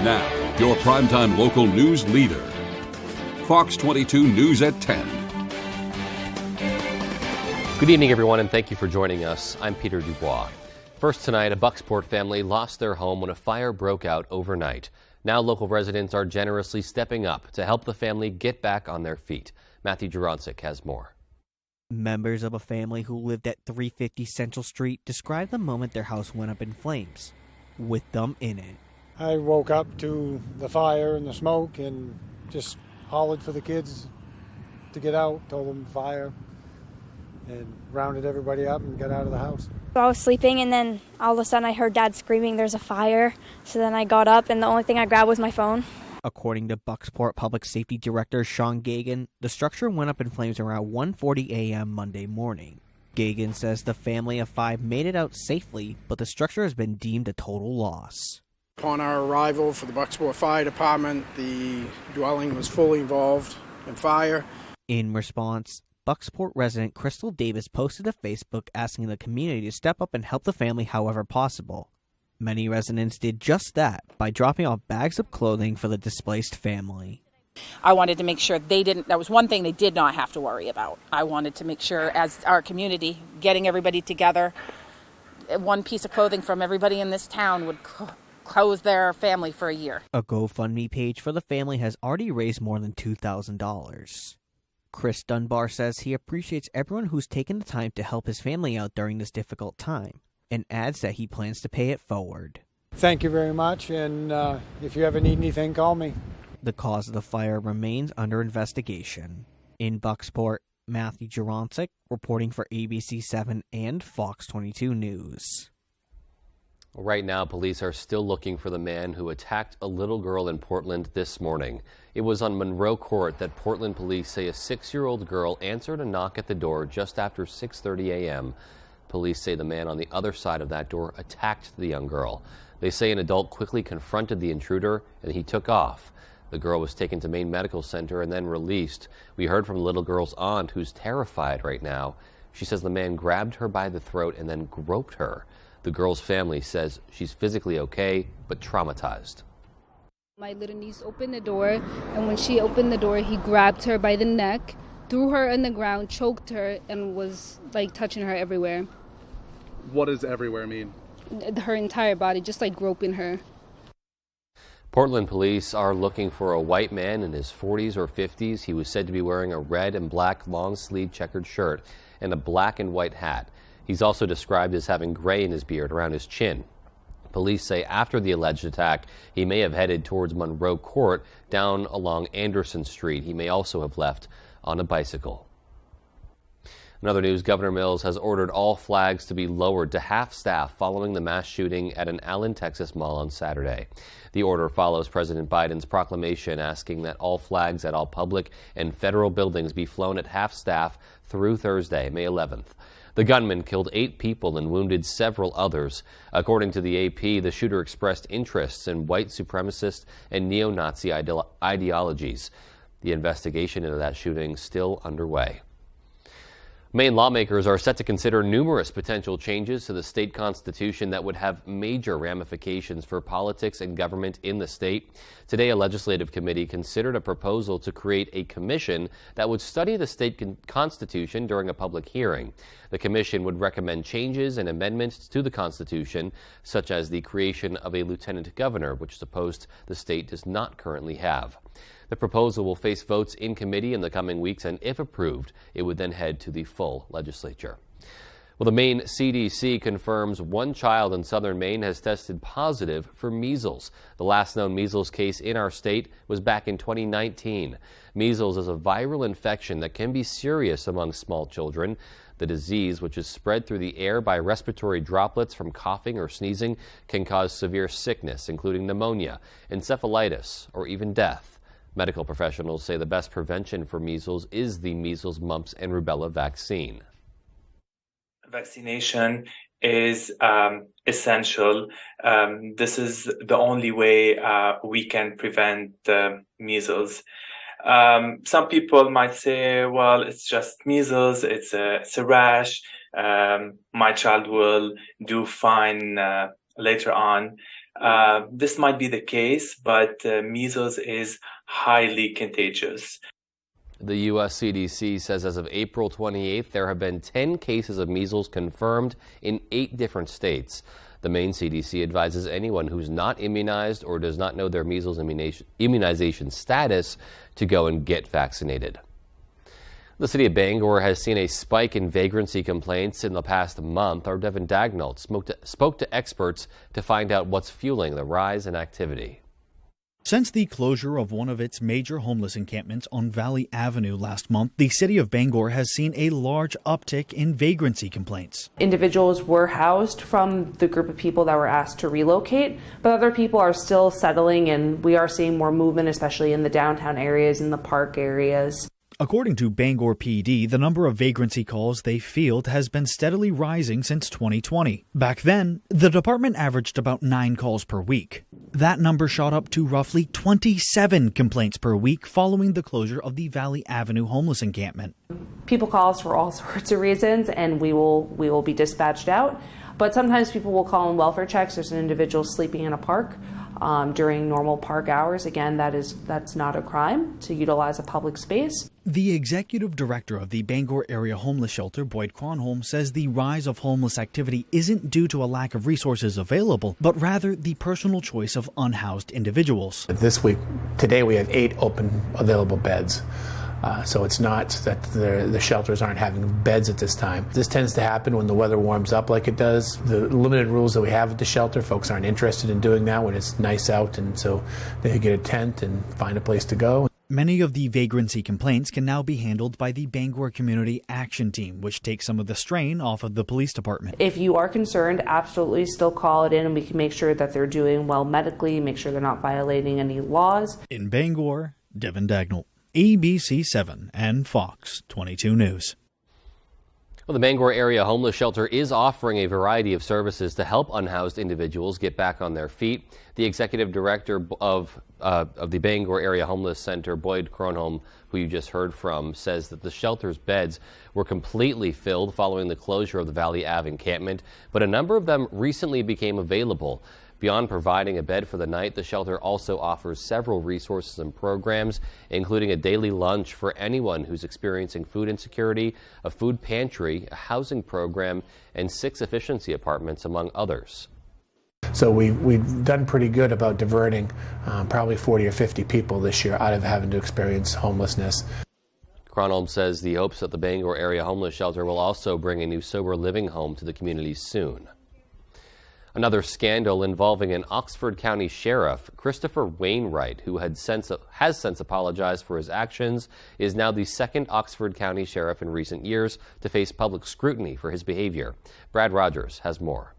Now, your primetime local news leader. Fox 22 News at 10. Good evening, everyone, and thank you for joining us. I'm Peter Dubois. First tonight, a Bucksport family lost their home when a fire broke out overnight. Now local residents are generously stepping up to help the family get back on their feet. Matthew Juroncic has more. Members of a family who lived at 350 Central Street described the moment their house went up in flames, with them in it. I woke up to the fire and the smoke and just hollered for the kids to get out, told them fire, and rounded everybody up and got out of the house. I was sleeping, and then all of a sudden I heard Dad screaming, "There's a fire." So then I got up, and the only thing I grabbed was my phone. According to Bucksport Public Safety Director Sean Gagan, the structure went up in flames around 1:40 a.m. Monday morning. Gagan says the family of 5 made it out safely, but the structure has been deemed a total loss. Upon our arrival for the Bucksport Fire Department, the dwelling was fully involved in fire. In response, Bucksport resident Crystal Davis posted to Facebook asking the community to step up and help the family however possible. Many residents did just that by dropping off bags of clothing for the displaced family. I wanted to make sure that was one thing they did not have to worry about. I wanted to make sure, as our community, getting everybody together, one piece of clothing from everybody in this town would clothe their family for a year. A GoFundMe page for the family has already raised more than $2,000. Chris Dunbar says he appreciates everyone who's taken the time to help his family out during this difficult time, and adds that he plans to pay it forward. Thank you very much, and if you ever need anything, call me. The cause of the fire remains under investigation. In Bucksport, Matthew Juroncic reporting for ABC7 and Fox 22 News. Right now, police are still looking for the man who attacked a little girl in Portland this morning. It was on Monroe Court that Portland police say a 6-year-old girl answered a knock at the door just after 6:30 a.m. Police say the man on the other side of that door attacked the young girl. They say an adult quickly confronted the intruder and he took off. The girl was taken to Maine Medical Center and then released. We heard from the little girl's aunt, who's terrified right now. She says the man grabbed her by the throat and then groped her. The girl's family says she's physically okay, but traumatized. My little niece opened the door, and when she opened the door, he grabbed her by the neck, threw her on the ground, choked her, and was touching her everywhere. What does everywhere mean? Her entire body, just groping her. Portland police are looking for a white man in his 40s or 50s. He was said to be wearing a red and black long-sleeved checkered shirt and a black and white hat. He's also described as having gray in his beard around his chin. Police say after the alleged attack, he may have headed towards Monroe Court down along Anderson Street. He may also have left on a bicycle. In other news, Governor Mills has ordered all flags to be lowered to half-staff following the mass shooting at an Allen, Texas mall on Saturday. The order follows President Biden's proclamation asking that all flags at all public and federal buildings be flown at half-staff through Thursday, May 11th. The gunman killed 8 people and wounded several others. According to the AP, the shooter expressed interests in white supremacist and neo-Nazi ideologies. The investigation into that shooting is still underway. Maine lawmakers are set to consider numerous potential changes to the state constitution that would have major ramifications for politics and government in the state. Today, a legislative committee considered a proposal to create a commission that would study the state constitution during a public hearing. The commission would recommend changes and amendments to the constitution, such as the creation of a lieutenant governor, which is a post the state does not currently have. The proposal will face votes in committee in the coming weeks, and if approved, it would then head to the full legislature. Well, the Maine CDC confirms one child in southern Maine has tested positive for measles. The last known measles case in our state was back in 2019. Measles is a viral infection that can be serious among small children. The disease, which is spread through the air by respiratory droplets from coughing or sneezing, can cause severe sickness, including pneumonia, encephalitis, or even death. Medical professionals say the best prevention for measles is the measles, mumps, and rubella vaccine. Vaccination is essential. This is the only way we can prevent measles. Some people might say, well, it's just measles, it's a rash. My child will do fine later on. This might be the case, but measles is highly contagious. The U.S. CDC says as of April 28th, there have been 10 cases of measles confirmed in 8 different states. The Maine CDC advises anyone who's not immunized or does not know their measles immunization status to go and get vaccinated. The city of Bangor has seen a spike in vagrancy complaints in the past month. Our Devin Dagnall spoke to experts to find out what's fueling the rise in activity. Since the closure of one of its major homeless encampments on Valley Avenue last month, the city of Bangor has seen a large uptick in vagrancy complaints. Individuals were housed from the group of people that were asked to relocate, but other people are still settling, and we are seeing more movement, especially in the downtown areas, in the park areas. According to Bangor PD, the number of vagrancy calls they field has been steadily rising since 2020. Back then, the department averaged about 9 calls per week. That number shot up to roughly 27 complaints per week following the closure of the Valley Avenue homeless encampment. People call us for all sorts of reasons, and we will be dispatched out. But sometimes people will call in welfare checks. There's an individual sleeping in a park during normal park hours. Again, that's not a crime to utilize a public space. The executive director of the Bangor Area Homeless Shelter, Boyd Cronholm, says the rise of homeless activity isn't due to a lack of resources available, but rather the personal choice of unhoused individuals. Today we have 8 open available beds. So it's not that the shelters aren't having beds at this time. This tends to happen when the weather warms up like it does. The limited rules that we have at the shelter, folks aren't interested in doing that when it's nice out, and so they get a tent and find a place to go. Many of the vagrancy complaints can now be handled by the Bangor Community Action Team, which takes some of the strain off of the police department. If you are concerned, absolutely still call it in, and we can make sure that they're doing well medically, make sure they're not violating any laws. In Bangor, Devin Dagnall, ABC 7 and Fox 22 News. Well, the Bangor Area Homeless Shelter is offering a variety of services to help unhoused individuals get back on their feet. The executive director of the Bangor Area Homeless Center, Boyd Cronholm, who you just heard from, says that the shelter's beds were completely filled following the closure of the Valley Ave encampment, but a number of them recently became available. Beyond providing a bed for the night, the shelter also offers several resources and programs, including a daily lunch for anyone who's experiencing food insecurity, a food pantry, a housing program, and 6 efficiency apartments, among others. So we've done pretty good about diverting probably 40 or 50 people this year out of having to experience homelessness. Cronholm says the hopes that the Bangor Area Homeless Shelter will also bring a new sober living home to the community soon. Another scandal involving an Oxford County Sheriff, Christopher Wainwright, who has since apologized for his actions, is now the 2nd Oxford County Sheriff in recent years to face public scrutiny for his behavior. Brad Rogers has more.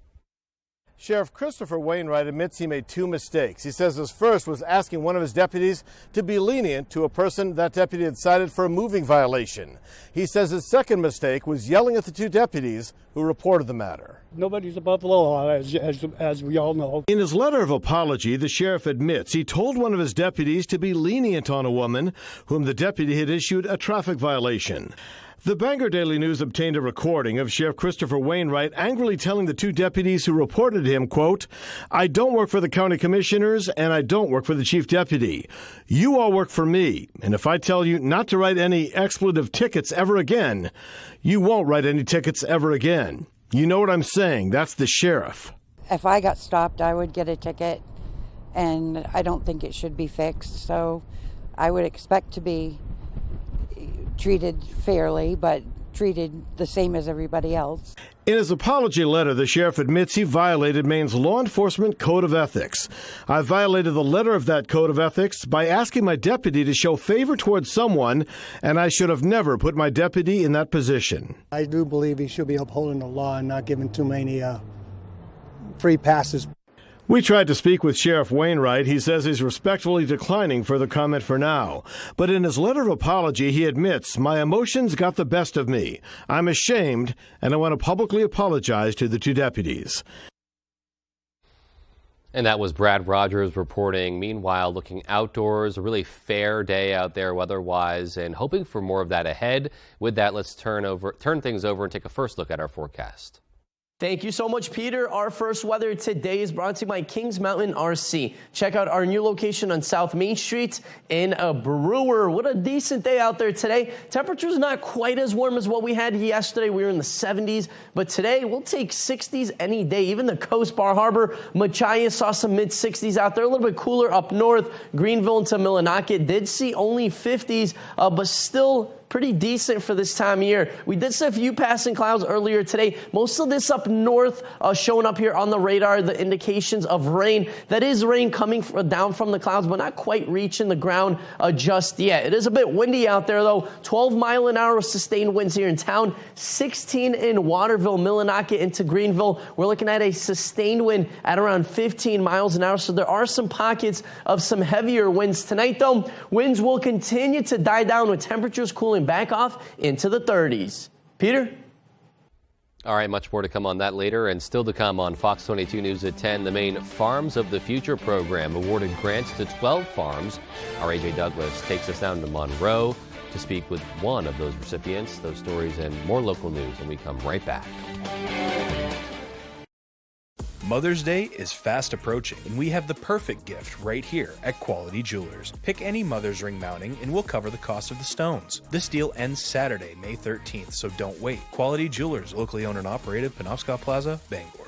Sheriff Christopher Wainwright admits he made 2 mistakes. He says his first was asking one of his deputies to be lenient to a person that deputy had cited for a moving violation. He says his second mistake was yelling at the 2 deputies who reported the matter. Nobody's above the law, as we all know. In his letter of apology, the sheriff admits he told one of his deputies to be lenient on a woman whom the deputy had issued a traffic violation. The Bangor Daily News obtained a recording of Sheriff Christopher Wainwright angrily telling the 2 deputies who reported him, quote, "I don't work for the county commissioners and I don't work for the chief deputy. You all work for me, and if I tell you not to write any expletive tickets ever again, you won't write any tickets ever again. You know what I'm saying? That's the sheriff." If I got stopped, I would get a ticket, and I don't think it should be fixed, so I would expect to be treated fairly, but treated the same as everybody else. In his apology letter, the sheriff admits he violated Maine's law enforcement code of ethics. "I violated the letter of that code of ethics by asking my deputy to show favor towards someone, and I should have never put my deputy in that position." I do believe he should be upholding the law and not giving too many free passes. We tried to speak with Sheriff Wainwright. He says he's respectfully declining further comment for now. But in his letter of apology, he admits, "My emotions got the best of me. I'm ashamed, and I want to publicly apologize to the 2 deputies." And that was Brad Rogers reporting. Meanwhile, looking outdoors, a really fair day out there weather-wise, and hoping for more of that ahead. With that, let's turn things over and take a first look at our forecast. Thank you so much, Peter. Our first weather today is brought to you by Kings Mountain RC. Check out our new location on South Main Street in Brewer. What a decent day out there today. Temperature's not quite as warm as what we had yesterday. We were in the 70s, but today we'll take 60s any day. Even the coast, Bar Harbor, Machias saw some mid-60s out there. A little bit cooler up north. Greenville into Millinocket did see only 50s, but still pretty decent for this time of year. We did see a few passing clouds earlier today. Most of this up north showing up here on the radar, the indications of rain. That is rain coming down from the clouds, but not quite reaching the ground just yet. It is a bit windy out there, though. 12-mile-an-hour sustained winds here in town. 16 in Waterville, Millinocket into Greenville. We're looking at a sustained wind at around 15 miles an hour, so there are some pockets of some heavier winds tonight, though. Winds will continue to die down with temperatures cooling back off into the 30s. Peter? All right, much more to come on that later, and still to come on Fox 22 News at 10, the main Farms of the Future program awarded grants to 12 farms. Our A.J. Douglas takes us down to Monroe to speak with one of those recipients. Those stories and more local news, and we come right back. Mother's Day is fast approaching, and we have the perfect gift right here at Quality Jewelers. Pick any mother's ring mounting, and we'll cover the cost of the stones. This deal ends Saturday, May 13th, so don't wait. Quality Jewelers, locally owned and operated, Penobscot Plaza, Bangor.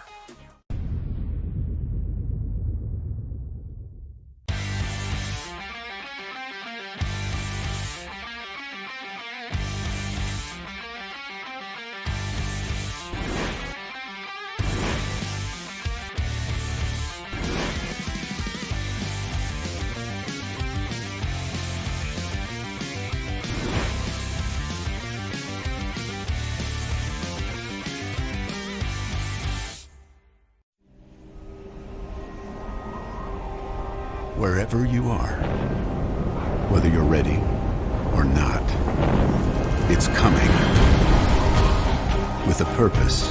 Wherever you are, whether you're ready or not, it's coming. With a purpose,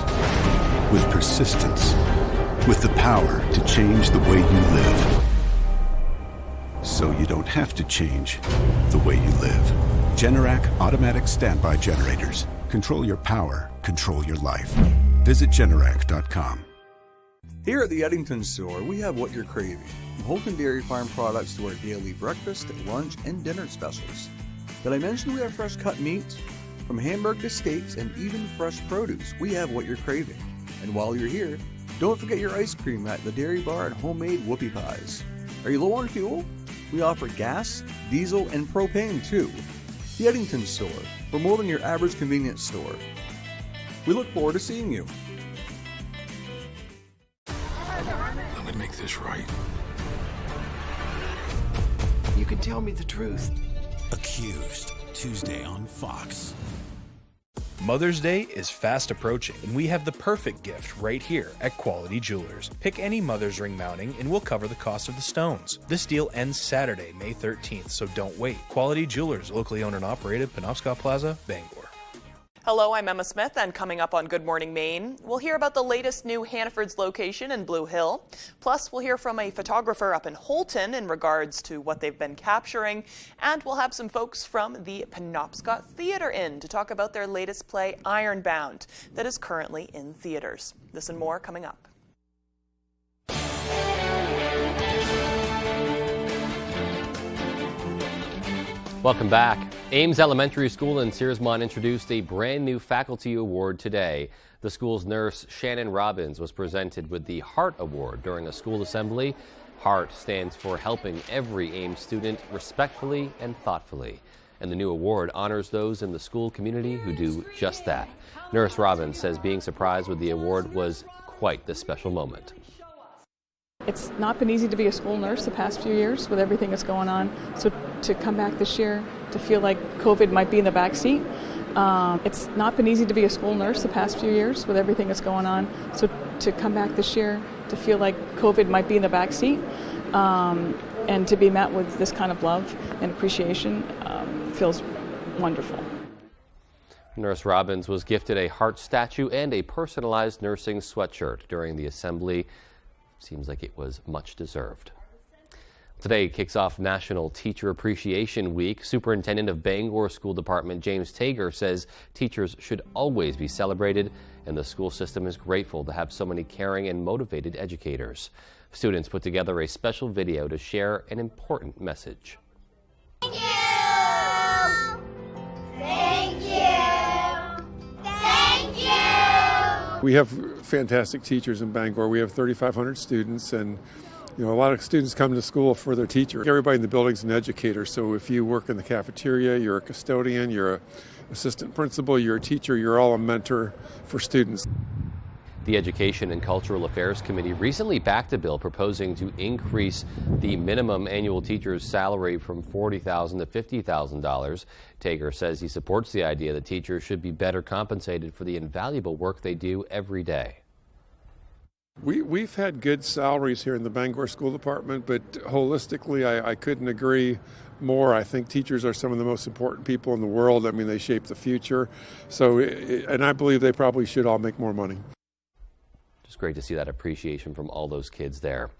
with persistence, with the power to change the way you live. So you don't have to change the way you live. Generac automatic standby generators. Control your power, control your life. Visit Generac.com. Here at the Eddington store, we have what you're craving. From Holton Dairy Farm products to our daily breakfast, lunch, and dinner specials. Did I mention we have fresh cut meats? From hamburg to steaks and even fresh produce, we have what you're craving. And while you're here, don't forget your ice cream at the Dairy Bar and homemade whoopie pies. Are you low on fuel? We offer gas, diesel, and propane too. The Eddington store, we're more than your average convenience store. We look forward to seeing you. I'm gonna make this right. You can tell me the truth. Accused, Tuesday on Fox. Mother's Day is fast approaching, and we have the perfect gift right here at Quality Jewelers. Pick any mother's ring mounting, and we'll cover the cost of the stones. This deal ends Saturday, May 13th, so don't wait. Quality Jewelers, locally owned and operated, Penobscot Plaza, Bangor. Hello, I'm Emma Smith, and coming up on Good Morning Maine, we'll hear about the latest new Hannaford's location in Blue Hill. Plus, we'll hear from a photographer up in Holton in regards to what they've been capturing. And we'll have some folks from the Penobscot Theatre in to talk about their latest play, Ironbound, that is currently in theaters. This and more coming up. Welcome back. Ames Elementary School in Searsmont introduced a brand new faculty award today. The school's nurse, Shannon Robbins, was presented with the Heart Award during a school assembly. Heart stands for helping every Ames student respectfully and thoughtfully. And the new award honors those in the school community who do just that. Nurse Robbins says being surprised with the award was quite the special moment. It's not been easy to be a school nurse the past few years with everything that's going on. So to come back this year, to feel like COVID might be in the back seat. It's not been easy to be a school nurse the past few years with everything that's going on. So to come back this year, to feel like COVID might be in the back seat, and to be met with this kind of love and appreciation feels wonderful. Nurse Robbins was gifted a Heart statue and a personalized nursing sweatshirt during the assembly. Seems like it was much deserved. Today kicks off National Teacher Appreciation Week. Superintendent of Bangor School Department James Tager says teachers should always be celebrated and the school system is grateful to have so many caring and motivated educators. Students put together a special video to share an important message. Thank you! Thank you! Thank you! We have fantastic teachers in Bangor. We have 3,500 students, and a lot of students come to school for their teacher. Everybody in the building is an educator, so if you work in the cafeteria, you're a custodian, you're an assistant principal, you're a teacher, you're all a mentor for students. The Education and Cultural Affairs Committee recently backed a bill proposing to increase the minimum annual teacher's salary from $40,000 to $50,000. Tager says he supports the idea that teachers should be better compensated for the invaluable work they do every day. We've had good salaries here in the Bangor School Department, but holistically, I couldn't agree more. I think teachers are some of the most important people in the world. I mean, they shape the future. And I believe they probably should all make more money. It's great to see that appreciation from all those kids there.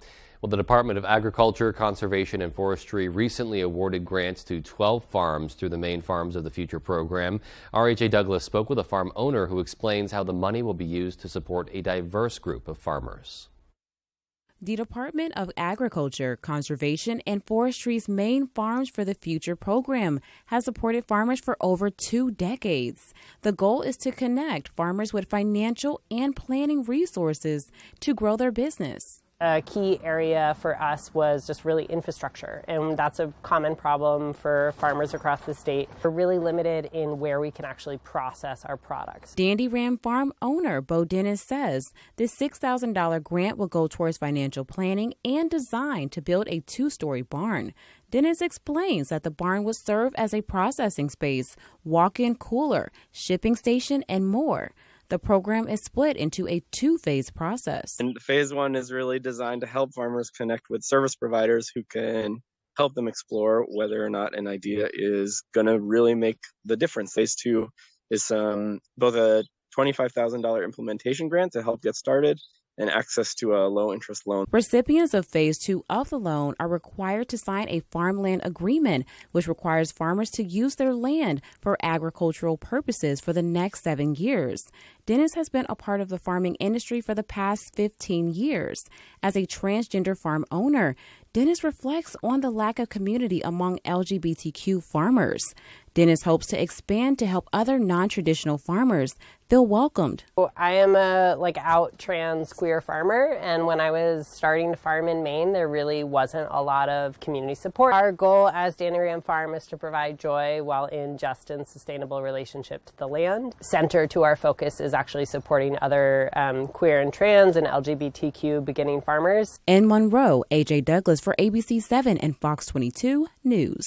Well, the Department of Agriculture, Conservation and Forestry recently awarded grants to 12 farms through the Maine Farms of the Future program. RHA Douglas spoke with a farm owner who explains how the money will be used to support a diverse group of farmers. The Department of Agriculture, Conservation and Forestry's Maine Farms for the Future program has supported farmers for over 2 decades. The goal is to connect farmers with financial and planning resources to grow their business. A key area for us was just really infrastructure, and that's a common problem for farmers across the state. We're really limited in where we can actually process our products. Dandy Ram farm owner Bo Dennis says this $6,000 grant will go towards financial planning and design to build a 2-story barn. Dennis explains that the barn will serve as a processing space, walk-in cooler, shipping station, and more. The program is split into a 2-phase process. And phase 1 is really designed to help farmers connect with service providers who can help them explore whether or not an idea is going to really make the difference. Phase 2 is both a $25,000 implementation grant to help get started and access to a low-interest loan. Recipients of Phase 2 of the loan are required to sign a farmland agreement, which requires farmers to use their land for agricultural purposes for the next 7 years. Dennis has been a part of the farming industry for the past 15 years. As a transgender farm owner, Dennis reflects on the lack of community among LGBTQ farmers. Dennis hopes to expand to help other non-traditional farmers feel welcomed. I am a out trans queer farmer, and when I was starting to farm in Maine, there really wasn't a lot of community support. Our goal as Dandy Ram Farm is to provide joy while in just and sustainable relationship to the land. Center to our focus is actually supporting other queer and trans and LGBTQ beginning farmers. In Monroe, AJ Douglas for ABC 7 and Fox 22 News.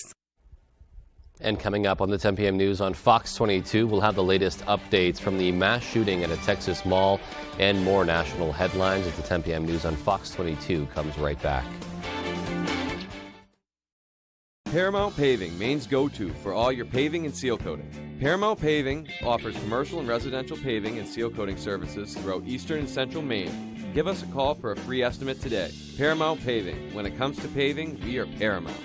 And coming up on the 10 p.m. news on Fox 22, we'll have the latest updates from the mass shooting at a Texas mall and more national headlines as the 10 p.m. news on Fox 22 comes right back. Paramount Paving, Maine's go-to for all your paving and seal coating. Paramount Paving offers commercial and residential paving and seal coating services throughout eastern and central Maine. Give us a call for a free estimate today. Paramount Paving. When it comes to paving, we are Paramount.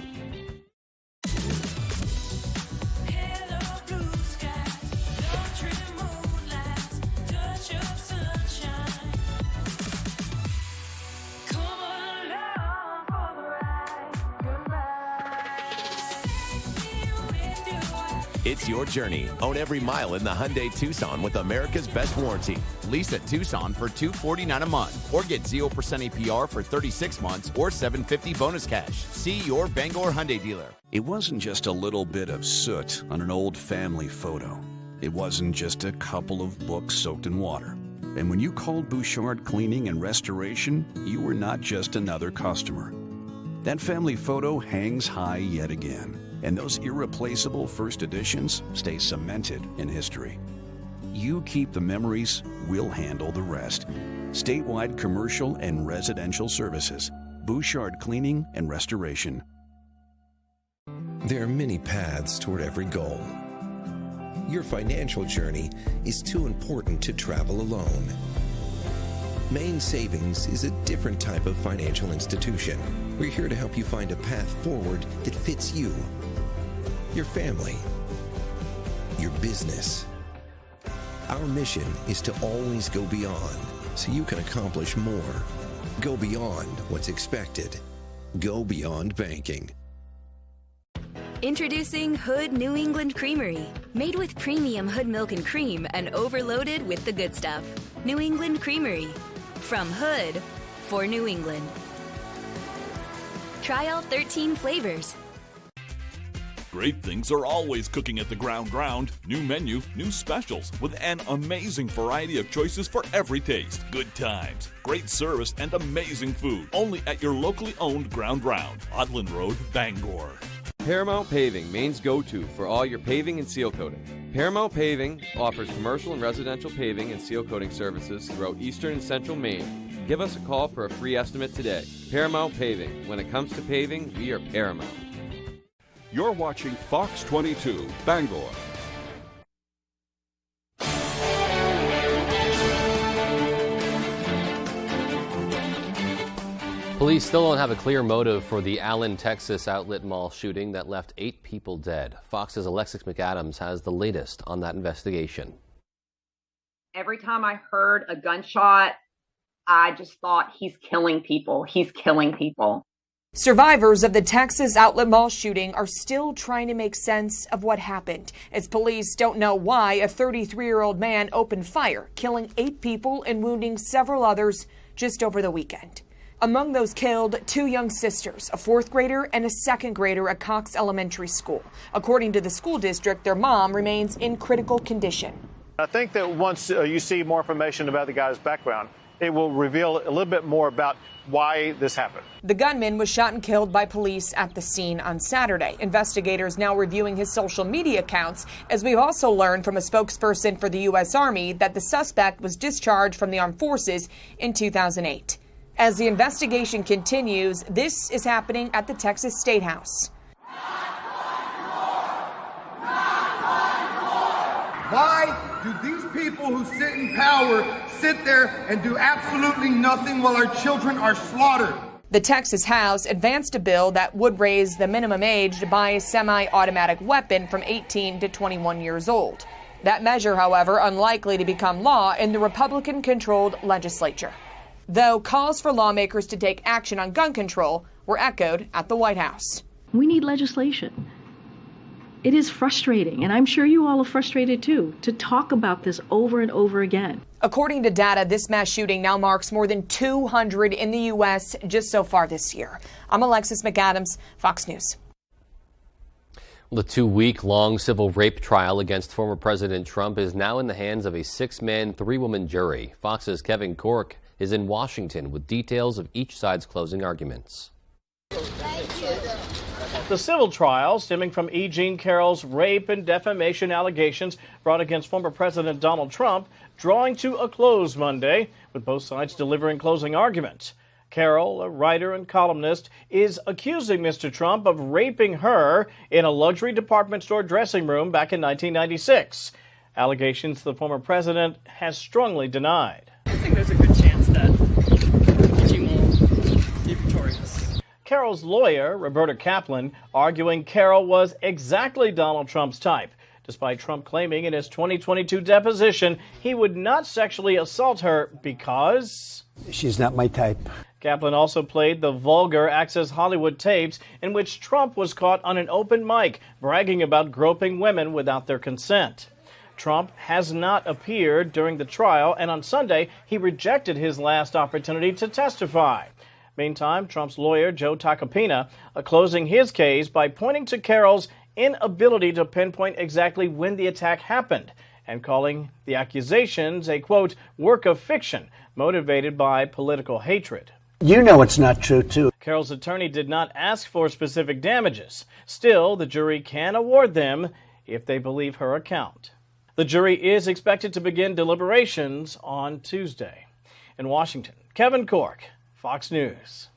It's your journey. Own every mile in the Hyundai Tucson with America's best warranty. Lease a Tucson for $249 a month or get 0% APR for 36 months or $750 bonus cash. See your Bangor Hyundai dealer. It wasn't just a little bit of soot on an old family photo. It wasn't just a couple of books soaked in water. And when you called Bouchard Cleaning and Restoration, you were not just another customer. That family photo hangs high yet again. And those irreplaceable first editions stay cemented in history. You keep the memories, we'll handle the rest. Statewide commercial and residential services. Bouchard Cleaning and Restoration. There are many paths toward every goal. Your financial journey is too important to travel alone. Maine Savings is a different type of financial institution. We're here to help you find a path forward that fits you, your family, your business, Our mission is to always go beyond so you can accomplish more. Go beyond what's expected. Go beyond banking. Introducing Hood New England Creamery. Made with premium Hood milk and cream and overloaded with the good stuff. New England Creamery. From Hood for New England. Try all 13 flavors. Great things are always cooking at the Ground. New menu, new specials, with an amazing variety of choices for every taste. Good times, great service, and amazing food. Only at your locally owned Ground, Odland Road, Bangor. Paramount Paving, Maine's go-to for all your paving and seal coating. Paramount Paving offers commercial and residential paving and seal coating services throughout eastern and central Maine. Give us a call for a free estimate today. Paramount Paving. When it comes to paving, we are Paramount. You're watching Fox 22, Bangor. Police still don't have a clear motive for the Allen, Texas outlet mall shooting that left 8 people dead. Fox's Alexis McAdams has the latest on that investigation. Every time I heard a gunshot, I just thought, he's killing people. He's killing people. Survivors of the Texas outlet mall shooting are still trying to make sense of what happened, as police don't know why a 33-year-old man opened fire, killing 8 people and wounding several others just over the weekend. Among those killed, 2 young sisters, a 4th grader and a 2nd grader at Cox Elementary School. According to the school district, their mom remains in critical condition. I think that once you see more information about the guy's background, it will reveal a little bit more about why this happened. The gunman was shot and killed by police at the scene on Saturday. Investigators now reviewing his social media accounts, as we've also learned from a spokesperson for the U.S. Army that the suspect was discharged from the armed forces in 2008. As the investigation continues, this is happening at the Texas State House. Why do these people who sit in power sit there and do absolutely nothing while our children are slaughtered? The Texas House advanced a bill that would raise the minimum age to buy a semi-automatic weapon from 18 to 21 years old. That measure, however, unlikely to become law in the Republican-controlled legislature. Though calls for lawmakers to take action on gun control were echoed at the White House. We need legislation. It is frustrating, and I'm sure you all are frustrated too, to talk about this over and over again. According to data, this mass shooting now marks more than 200 in the U.S. just so far this year. I'm Alexis McAdams, Fox News. The 2-week-long civil rape trial against former President Trump is now in the hands of a 6-man, 3-woman jury. Fox's Kevin Cork is in Washington with details of each side's closing arguments. The civil trial stemming from E. Jean Carroll's rape and defamation allegations brought against former President Donald Trump drawing to a close Monday, with both sides delivering closing arguments. Carroll, a writer and columnist, is accusing Mr. Trump of raping her in a luxury department store dressing room back in 1996. Allegations the former president has strongly denied. I think there's a good chance that Jean will be victorious. Carroll's lawyer, Roberta Kaplan, arguing Carroll was exactly Donald Trump's type, despite Trump claiming in his 2022 deposition he would not sexually assault her because she's not my type. Kaplan also played the vulgar Access Hollywood tapes in which Trump was caught on an open mic bragging about groping women without their consent. Trump has not appeared during the trial, and on Sunday he rejected his last opportunity to testify. Meantime, Trump's lawyer, Joe Tacopina, closing his case by pointing to Carroll's inability to pinpoint exactly when the attack happened and calling the accusations a, quote, work of fiction motivated by political hatred. You know it's not true, too. Carroll's attorney did not ask for specific damages. Still, the jury can award them if they believe her account. The jury is expected to begin deliberations on Tuesday. In Washington, Kevin Cork, Fox News.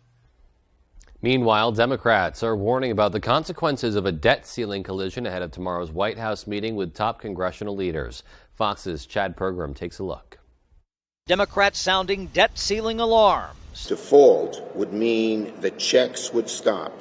Meanwhile, Democrats are warning about the consequences of a debt ceiling collision ahead of tomorrow's White House meeting with top congressional leaders. Fox's Chad Pergram takes a look. Democrats sounding debt ceiling alarms. Default would mean that checks would stop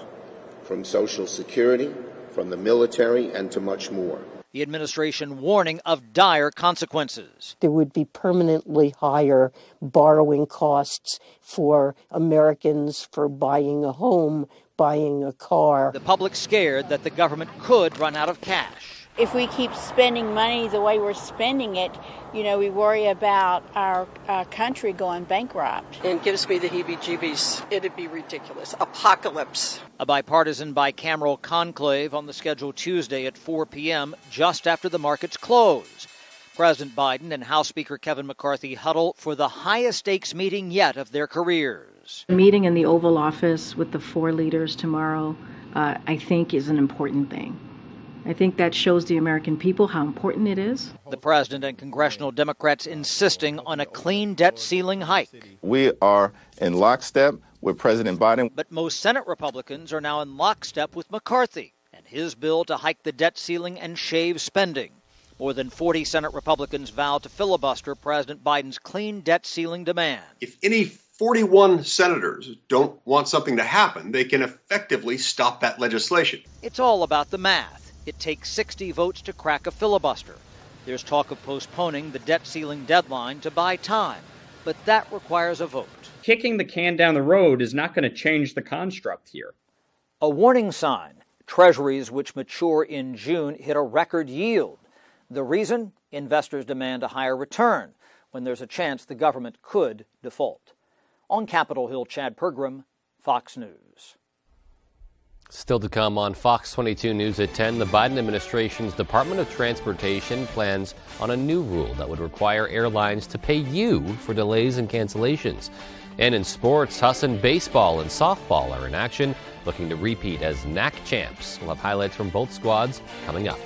from Social Security, from the military, and to much more. The administration warning of dire consequences. There would be permanently higher borrowing costs for Americans for buying a home, buying a car. The public scared that the government could run out of cash. If we keep spending money the way we're spending it, we worry about our country going bankrupt. It gives me the heebie-jeebies. It'd be ridiculous. Apocalypse. A bipartisan bicameral conclave on the schedule Tuesday at 4 p.m., just after the markets close. President Biden and House Speaker Kevin McCarthy huddle for the highest stakes meeting yet of their careers. A meeting in the Oval Office with the 4 leaders tomorrow, I think, is an important thing. I think that shows the American people how important it is. The president and congressional Democrats insisting on a clean debt ceiling hike. We are in lockstep with President Biden. But most Senate Republicans are now in lockstep with McCarthy and his bill to hike the debt ceiling and shave spending. More than 40 Senate Republicans vowed to filibuster President Biden's clean debt ceiling demand. If any 41 senators don't want something to happen, they can effectively stop that legislation. It's all about the math. It takes 60 votes to crack a filibuster. There's talk of postponing the debt ceiling deadline to buy time, but that requires a vote. Kicking the can down the road is not going to change the construct here. A warning sign. Treasuries, which mature in June, hit a record yield. The reason? Investors demand a higher return when there's a chance the government could default. On Capitol Hill, Chad Pergram, Fox News. Still to come on Fox 22 News at 10, the Biden administration's Department of Transportation plans on a new rule that would require airlines to pay you for delays and cancellations. And in sports, Husson baseball and softball are in action, looking to repeat as NAC champs. We'll have highlights from both squads coming up.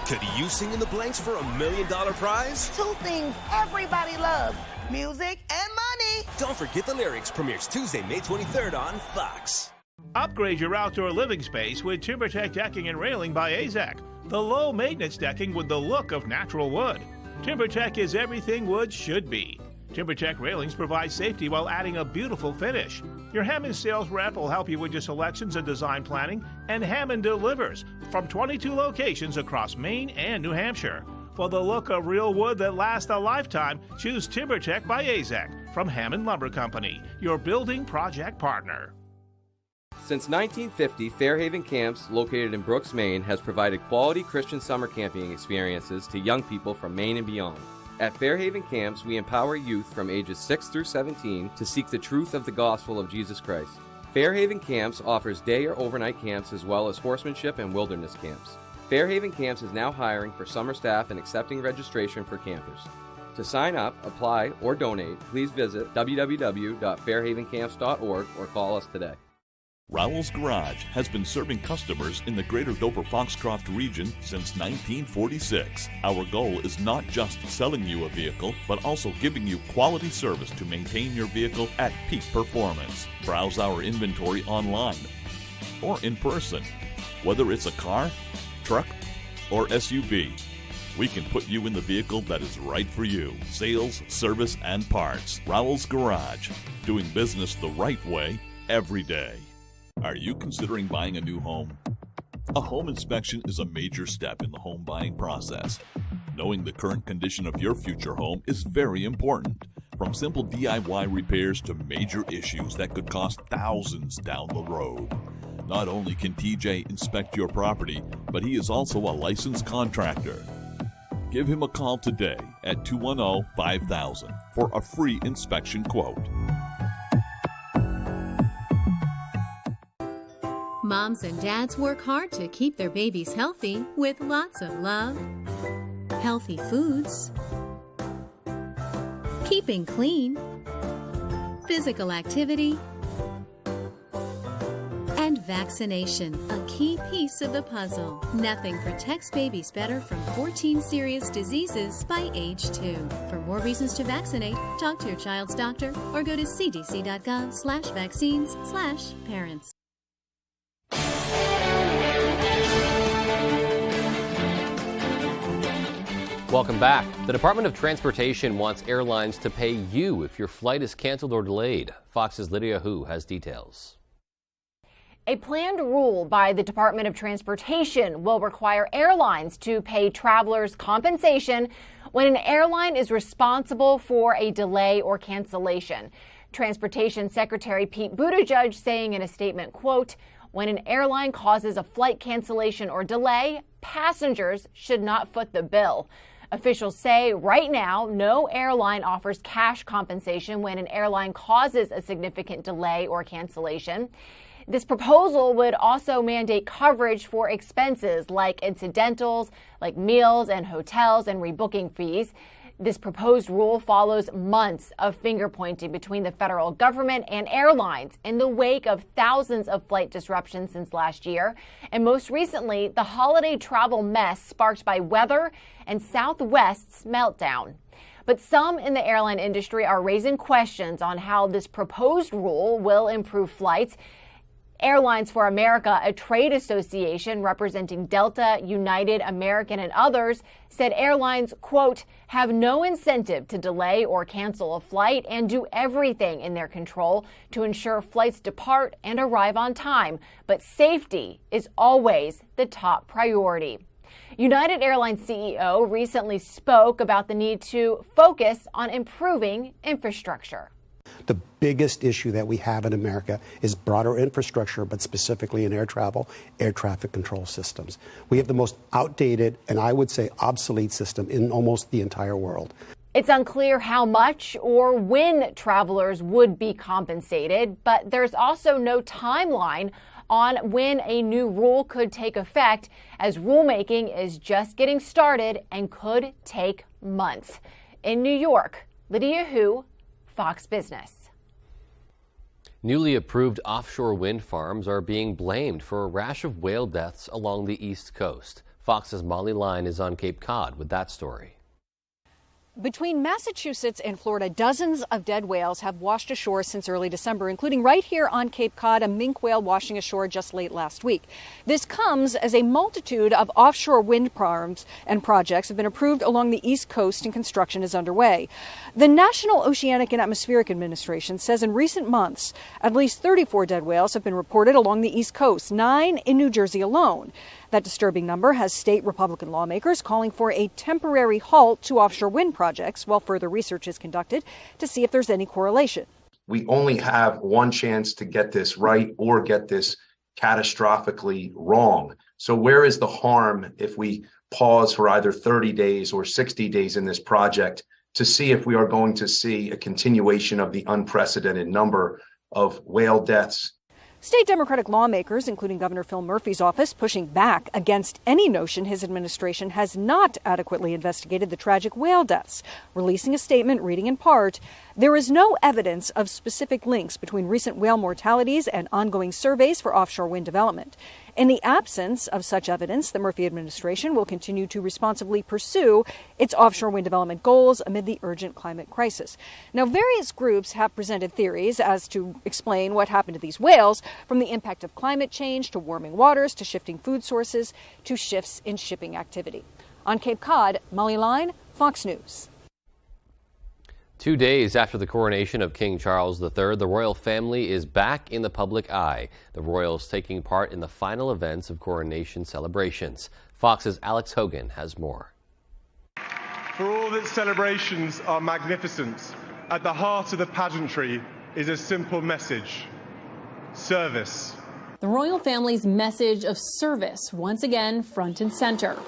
Could you sing in the blanks for $1 million prize? 2 things everybody loves, music and money. Don't forget the lyrics premieres Tuesday, May 23rd on Fox. Upgrade your outdoor living space with TimberTech Decking and Railing by AZEK. The low-maintenance decking with the look of natural wood. TimberTech is everything wood should be. TimberTech railings provide safety while adding a beautiful finish. Your Hammond sales rep will help you with your selections and design planning, and Hammond delivers from 22 locations across Maine and New Hampshire. For the look of real wood that lasts a lifetime, choose TimberTech by AZEK from Hammond Lumber Company, your building project partner. Since 1950, Fairhaven Camps, located in Brooks, Maine, has provided quality Christian summer camping experiences to young people from Maine and beyond. At Fairhaven Camps, we empower youth from ages 6 through 17 to seek the truth of the gospel of Jesus Christ. Fairhaven Camps offers day or overnight camps as well as horsemanship and wilderness camps. Fairhaven Camps is now hiring for summer staff and accepting registration for campers. To sign up, apply, or donate, please visit www.fairhavencamps.org or call us today. Rowell's Garage has been serving customers in the greater Dover-Foxcroft region since 1946. Our goal is not just selling you a vehicle, but also giving you quality service to maintain your vehicle at peak performance. Browse our inventory online or in person. Whether it's a car, truck, or SUV, we can put you in the vehicle that is right for you. Sales, service, and parts. Rowell's Garage. Doing business the right way every day. Are you considering buying a new home? A home inspection is a major step in the home buying process. Knowing the current condition of your future home is very important. From simple DIY repairs to major issues that could cost thousands down the road. Not only can TJ inspect your property, but he is also a licensed contractor. Give him a call today at 210-5000 for a free inspection quote. Moms and dads work hard to keep their babies healthy with lots of love, healthy foods, keeping clean, physical activity, and vaccination, a key piece of the puzzle. Nothing protects babies better from 14 serious diseases by age 2. For more reasons to vaccinate, talk to your child's doctor or go to cdc.gov/vaccines/parents. Welcome back. The Department of Transportation wants airlines to pay you if your flight is canceled or delayed. Fox's Lydia Hu has details. A planned rule by the Department of Transportation will require airlines to pay travelers compensation when an airline is responsible for a delay or cancellation. Transportation Secretary Pete Buttigieg saying in a statement, quote, "When an airline causes a flight cancellation or delay, passengers should not foot the bill." Officials say right now, no airline offers cash compensation when an airline causes a significant delay or cancellation. This proposal would also mandate coverage for expenses like incidentals, like meals and hotels and rebooking fees. This proposed rule follows months of finger-pointing between the federal government and airlines in the wake of thousands of flight disruptions since last year. And most recently, the holiday travel mess sparked by weather and Southwest's meltdown. But some in the airline industry are raising questions on how this proposed rule will improve flights. Airlines for America, a trade association representing Delta, United, American, and others, said airlines, quote, "have no incentive to delay or cancel a flight and do everything in their control to ensure flights depart and arrive on time. But safety is always the top priority." United Airlines CEO recently spoke about the need to focus on improving infrastructure. The biggest issue that we have in America is broader infrastructure, but specifically in air travel, air traffic control systems. We have the most outdated and I would say obsolete system in almost the entire world. It's unclear how much or when travelers would be compensated, but there's also no timeline on when a new rule could take effect, as rulemaking is just getting started and could take months. In New York, Lydia Hu, Fox Business. Newly approved offshore wind farms are being blamed for a rash of whale deaths along the East Coast. Fox's Molly Line is on Cape Cod with that story. Between Massachusetts and Florida, dozens of dead whales have washed ashore since early December, including right here on Cape Cod, a minke whale washing ashore just late last week. This comes as a multitude of offshore wind farms and projects have been approved along the East Coast and construction is underway. The National Oceanic and Atmospheric Administration says in recent months, at least 34 dead whales have been reported along the East Coast, 9 in New Jersey alone. That disturbing number has state Republican lawmakers calling for a temporary halt to offshore wind projects while further research is conducted to see if there's any correlation. We only have one chance to get this right or get this catastrophically wrong. So where is the harm if we pause for either 30 days or 60 days in this project to see if we are going to see a continuation of the unprecedented number of whale deaths? State Democratic lawmakers, including Governor Phil Murphy's office, pushing back against any notion his administration has not adequately investigated the tragic whale deaths, releasing a statement reading in part, "There is no evidence of specific links between recent whale mortalities and ongoing surveys for offshore wind development. In the absence of such evidence, the Murphy administration will continue to responsibly pursue its offshore wind development goals amid the urgent climate crisis." Now, various groups have presented theories as to explain what happened to these whales, from the impact of climate change to warming waters to shifting food sources to shifts in shipping activity. On Cape Cod, Molly Line, Fox News. 2 days after the coronation of King Charles III, the royal family is back in the public eye. The royals taking part in the final events of coronation celebrations. Fox's Alex Hogan has more. For all that celebrations are magnificent, at the heart of the pageantry is a simple message: service. The royal family's message of service once again front and center.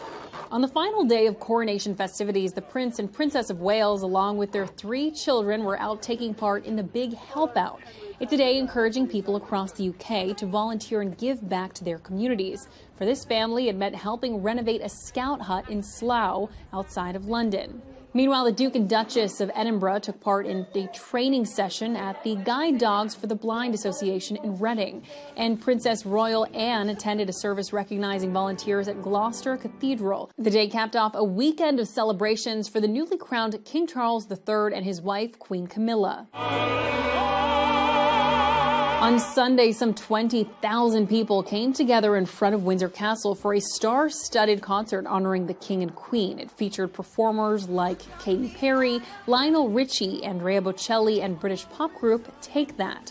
On the final day of coronation festivities, the Prince and Princess of Wales, along with their 3 children, were out taking part in the Big Help Out. It's a day encouraging people across the UK to volunteer and give back to their communities. For this family, it meant helping renovate a scout hut in Slough, outside of London. Meanwhile, the Duke and Duchess of Edinburgh took part in a training session at the Guide Dogs for the Blind Association in Reading. And Princess Royal Anne attended a service recognizing volunteers at Gloucester Cathedral. The day capped off a weekend of celebrations for the newly crowned King Charles III and his wife, Queen Camilla. On Sunday, some 20,000 people came together in front of Windsor Castle for a star-studded concert honoring the King and Queen. It featured performers like Katy Perry, Lionel Richie, Andrea Bocelli, and British pop group Take That.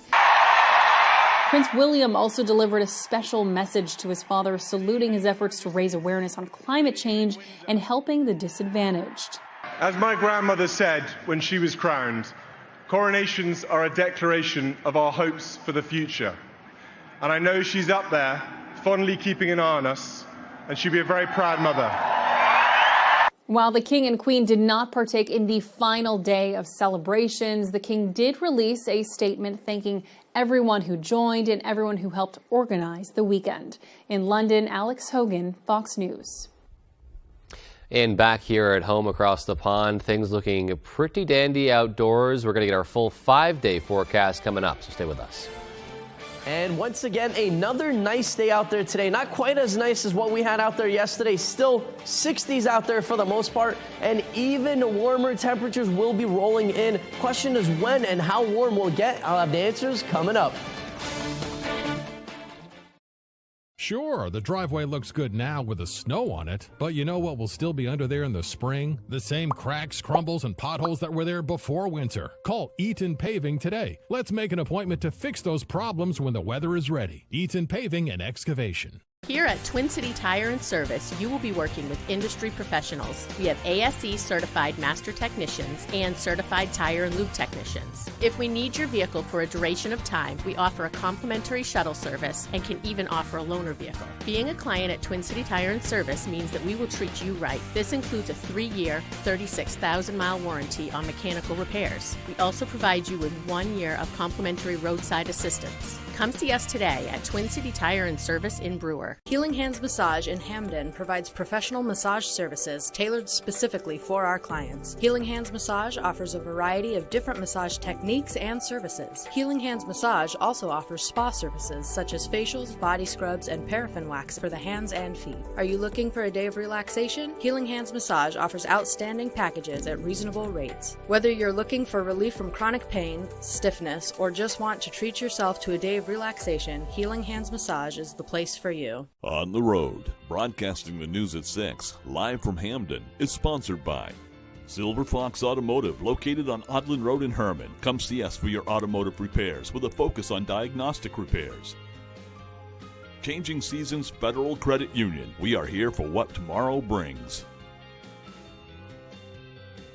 Prince William also delivered a special message to his father, saluting his efforts to raise awareness on climate change and helping the disadvantaged. As my grandmother said when she was crowned, coronations are a declaration of our hopes for the future. And I know she's up there, fondly keeping an eye on us, and she'll be a very proud mother. While the King and Queen did not partake in the final day of celebrations, the King did release a statement thanking everyone who joined and everyone who helped organize the weekend. In London, Alex Hogan, Fox News. And back here at home across the pond, things looking pretty dandy outdoors. We're going to get our full 5-day forecast coming up, so stay with us. And once again, another nice day out there today. Not quite as nice as what we had out there yesterday. Still 60s out there for the most part, and even warmer temperatures will be rolling in. Question is when and how warm we'll get. I'll have the answers coming up. Sure, the driveway looks good now with the snow on it, but you know what will still be under there in the spring? The same cracks, crumbles, and potholes that were there before winter. Call Eaton Paving today. Let's make an appointment to fix those problems when the weather is ready. Eaton Paving and Excavation. Here at Twin City Tire and Service, you will be working with industry professionals. We have ASE certified master technicians and certified tire and lube technicians. If we need your vehicle for a duration of time, we offer a complimentary shuttle service and can even offer a loaner vehicle. Being a client at Twin City Tire and Service means that we will treat you right. This includes a 3-year, 36,000-mile warranty on mechanical repairs. We also provide you with 1 year of complimentary roadside assistance. Come see us today at Twin City Tire and Service in Brewer. Healing Hands Massage in Hamden provides professional massage services tailored specifically for our clients. Healing Hands Massage offers a variety of different massage techniques and services. Healing Hands Massage also offers spa services such as facials, body scrubs, and paraffin wax for the hands and feet. Are you looking for a day of relaxation? Healing Hands Massage offers outstanding packages at reasonable rates. Whether you're looking for relief from chronic pain, stiffness, or just want to treat yourself to a day of relaxation, Healing Hands Massage is the place for you. On the road, broadcasting the news at 6, live from Hamden, is sponsored by Silver Fox Automotive, located on Odland Road in Herman. Come see us for your automotive repairs with a focus on diagnostic repairs. Changing Seasons Federal Credit Union. We are here for what tomorrow brings.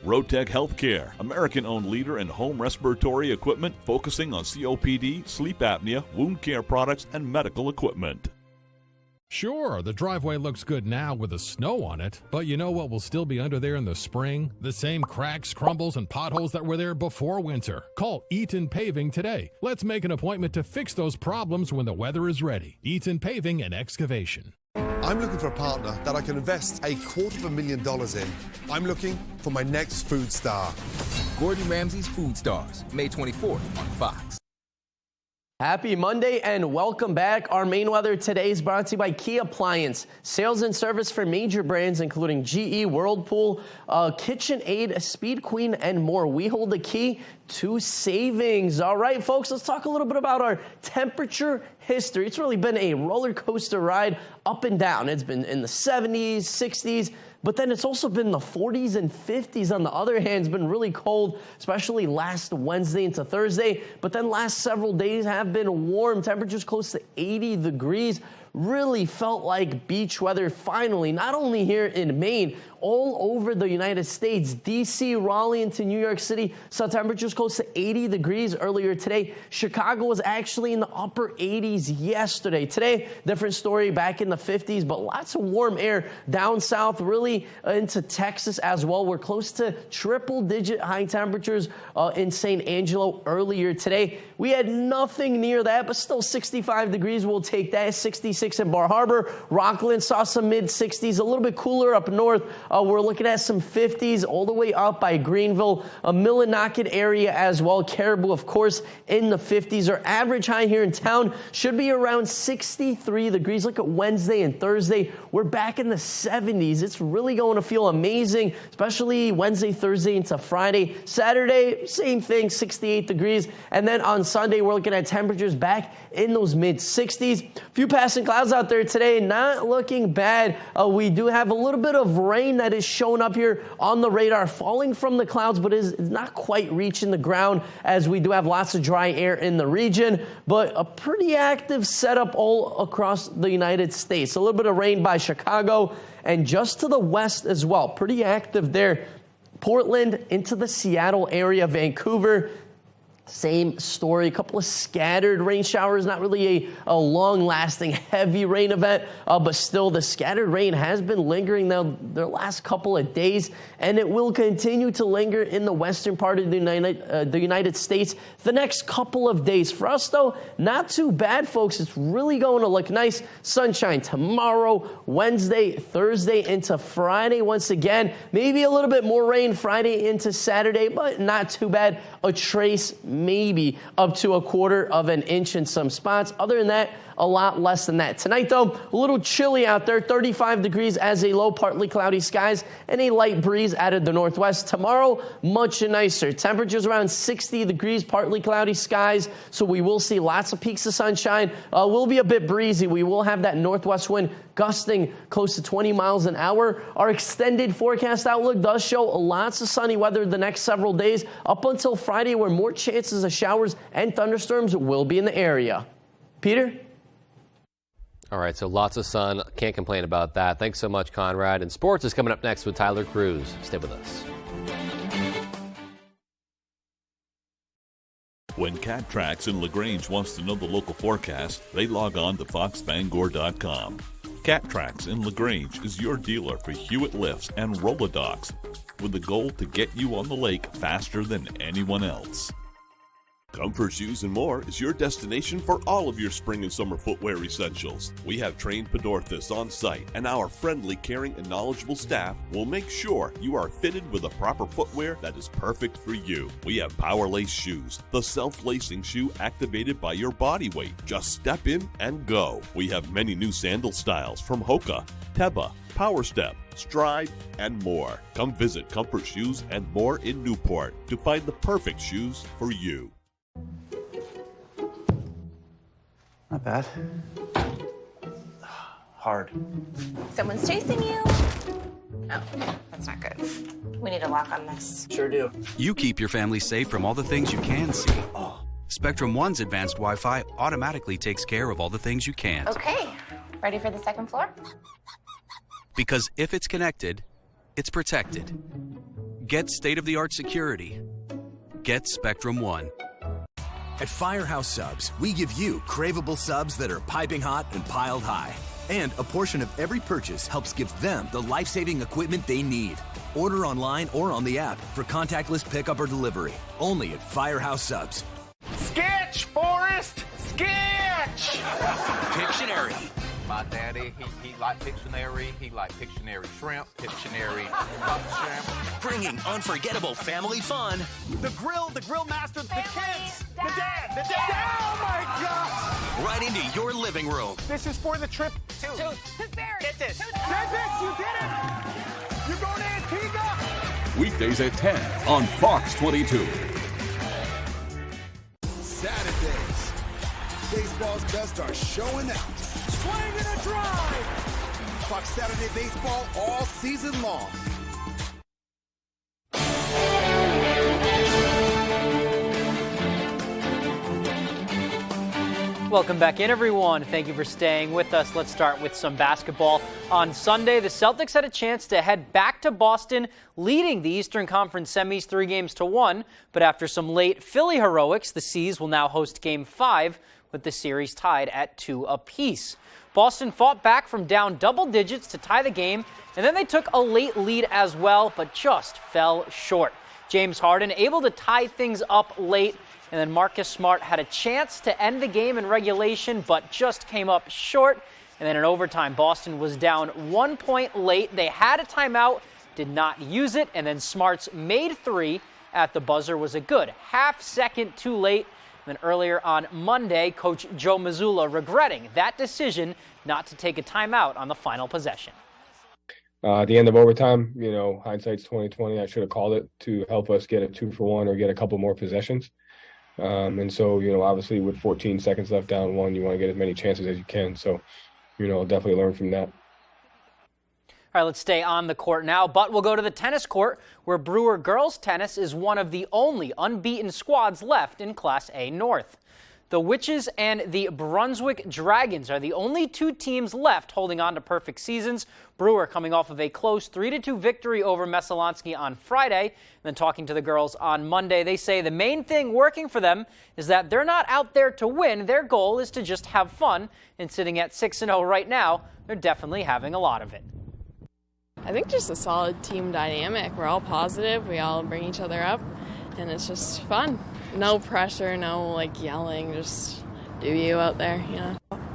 Rotech Healthcare, American-owned leader in home respiratory equipment focusing on COPD, sleep apnea, wound care products, and medical equipment. Sure, the driveway looks good now with the snow on it, but you know what will still be under there in the spring? The same cracks, crumbles, and potholes that were there before winter. Call Eaton Paving today. Let's make an appointment to fix those problems when the weather is ready. Eaton Paving and Excavation. I'm looking for a partner that I can invest $250,000 in. I'm looking for my next food star. Gordon Ramsay's Food Stars, May 24th on Fox. Happy Monday and welcome back. Our main weather today is brought to you by Key Appliance. Sales and service for major brands including GE, Whirlpool, KitchenAid, Speed Queen, and more. We hold the key to savings. All right, folks, let's talk a little bit about our temperature history. It's really been a roller coaster ride up and down. It's been in the 70s, 60s, but then it's also been the 40s and 50s. On the other hand, it's been really cold, especially last Wednesday into Thursday. But then last several days have been warm. Temperatures close to 80 degrees. Really felt like beach weather finally, not only here in Maine, all over the United States. D.C., Raleigh into New York City saw temperatures close to 80 degrees earlier today. Chicago was actually in the upper 80s yesterday. Today, different story back in the 50s, but lots of warm air down south, really into Texas as well. We're close to triple-digit high temperatures in St. Angelo earlier today. We had nothing near that, but still 65 degrees. We'll take that. 66 in Bar Harbor. Rockland saw some mid-60s, a little bit cooler up north. We're looking at some 50s all the way up by Greenville, Millinocket area as well. Caribou, of course, in the 50s. Our average high here in town should be around 63 degrees. Look at Wednesday and Thursday. We're back in the 70s. It's really going to feel amazing, especially Wednesday, Thursday into Friday. Saturday, same thing, 68 degrees. And then on Sunday, we're looking at temperatures back in those mid-60s. A few passing clouds clouds out there today, not looking bad. We do have a little bit of rain that is showing up here on the radar, falling from the clouds, but is not quite reaching the ground, as we do have lots of dry air in the region. But a pretty active setup all across the United States. A little bit of rain by Chicago and just to the west as well. Pretty active there. Portland into the Seattle area, Vancouver. Same story, a couple of scattered rain showers, not really a long-lasting heavy rain event, but still the scattered rain has been lingering now the last couple of days, and it will continue to linger in the western part of the United States the next couple of days. For us, though, not too bad, folks. It's really going to look nice. Sunshine tomorrow, Wednesday, Thursday, into Friday once again. Maybe a little bit more rain Friday into Saturday, but not too bad. A trace, maybe up to 1/4 of an inch in some spots. Other than that, a lot less than that. Tonight, though, a little chilly out there, 35 degrees as a low, partly cloudy skies, and a light breeze out of the northwest. Tomorrow, much nicer. Temperatures around 60 degrees, partly cloudy skies, so we will see lots of peaks of sunshine. Will be a bit breezy. We will have that northwest wind gusting close to 20 miles an hour. Our extended forecast outlook does show lots of sunny weather the next several days, up until Friday, where more chances of showers and thunderstorms will be in the area. Peter? All right, so lots of sun. Can't complain about that. Thanks so much, Conrad. And sports is coming up next with Tyler Cruz. Stay with us. When Cat Tracks in LaGrange wants to know the local forecast, they log on to foxbangor.com. Cat Tracks in LaGrange is your dealer for Hewitt lifts and Rolodox, with the goal to get you on the lake faster than anyone else. Comfort Shoes and More is your destination for all of your spring and summer footwear essentials. We have trained podorthists on site, and our friendly, caring, and knowledgeable staff will make sure you are fitted with the proper footwear that is perfect for you. We have Power Lace shoes, the self-lacing shoe activated by your body weight. Just step in and go. We have many new sandal styles from Hoka, Teva, Power Step, Stride, and more. Come visit Comfort Shoes and More in Newport to find the perfect shoes for you. Not bad. Hard. Someone's chasing you. Oh, that's not good. We need a lock on this. Sure do. You keep your family safe from all the things you can see. Spectrum One's advanced Wi-Fi automatically takes care of all the things you can't. Okay, ready for the second floor? Because if it's connected, it's protected. Get state-of-the-art security. Get Spectrum One. At Firehouse Subs, we give you craveable subs that are piping hot and piled high. And a portion of every purchase helps give them the life-saving equipment they need. Order online or on the app for contactless pickup or delivery. Only at Firehouse Subs. Sketch, Forrest! Sketch! Pictionary. My daddy, he liked Pictionary. He liked Pictionary shrimp, Pictionary shrimp. Bringing unforgettable family fun. The grill master, the kids, the dad. Oh my God! Right into your living room. This is for the trip to Fairy. Get this. Get this, you did it! You're going to Antigua! Weekdays at 10 on Fox 22. Saturdays. Baseball's best are showing out. Swing and a drive! Fox Saturday Baseball all season long. Welcome back in, everyone. Thank you for staying with us. Let's start with some basketball. On Sunday, the Celtics had a chance to head back to Boston, leading the Eastern Conference semis 3-1. But after some late Philly heroics, the C's will now host Game 5, with the series tied at 2 apiece. Boston fought back from down double digits to tie the game, and then they took a late lead as well, but just fell short. James Harden able to tie things up late, and then Marcus Smart had a chance to end the game in regulation, but just came up short. And then in overtime, Boston was down 1 point late. They had a timeout, did not use it, and then Smart's made 3 at the buzzer was a good half second too late. And then earlier on Monday, Coach Joe Mazzulla regretting that decision not to take a timeout on the final possession. At the end of overtime, hindsight's 20/20. I should have called it to help us get a 2-for-1 or get a couple more possessions. And so, obviously with 14 seconds left down 1, you want to get as many chances as you can. So definitely learn from that. All right, let's stay on the court now, but we'll go to the tennis court, where Brewer girls tennis is one of the only unbeaten squads left in Class A North. The Witches and the Brunswick Dragons are the only two teams left holding on to perfect seasons. Brewer coming off of a close 3-2 victory over Messalonsky on Friday. And then talking to the girls on Monday, they say the main thing working for them is that they're not out there to win. Their goal is to just have fun. And sitting at 6-0 right now, they're definitely having a lot of it. I think just a solid team dynamic. We're all positive. We all bring each other up, and it's just fun. No pressure, no yelling, just do you out there,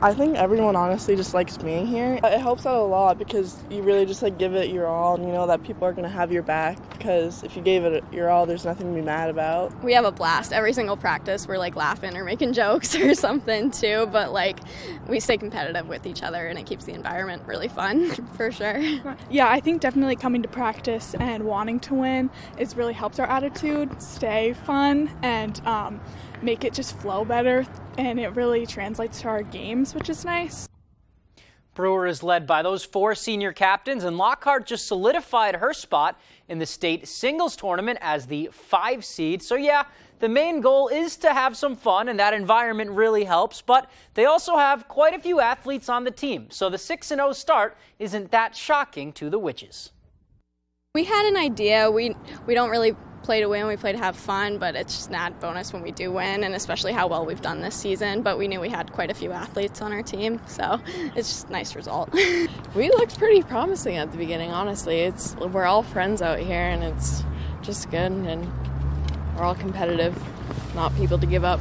I think everyone honestly just likes being here. It helps out a lot because you really just give it your all, and you know that people are going to have your back, because if you gave it your all, there's nothing to be mad about. We have a blast every single practice. We're laughing or making jokes or something too, but we stay competitive with each other, and it keeps the environment really fun for sure. Yeah, I think definitely coming to practice and wanting to win is really helps our attitude stay fun and make it just flow better, and it really translates to our games, which is nice. Brewer is led by those 4 senior captains, and Lockhart just solidified her spot in the state singles tournament as the 5 seed. So yeah, the main goal is to have some fun, and that environment really helps, but they also have quite a few athletes on the team. So the 6-0 start isn't that shocking to the Witches. We had an idea. We don't really play to win, we play to have fun, but it's just an added bonus when we do win, and especially how well we've done this season. But we knew we had quite a few athletes on our team, so it's just a nice result. We looked pretty promising at the beginning, honestly. We're all friends out here, and it's just good, and we're all competitive, not people to give up.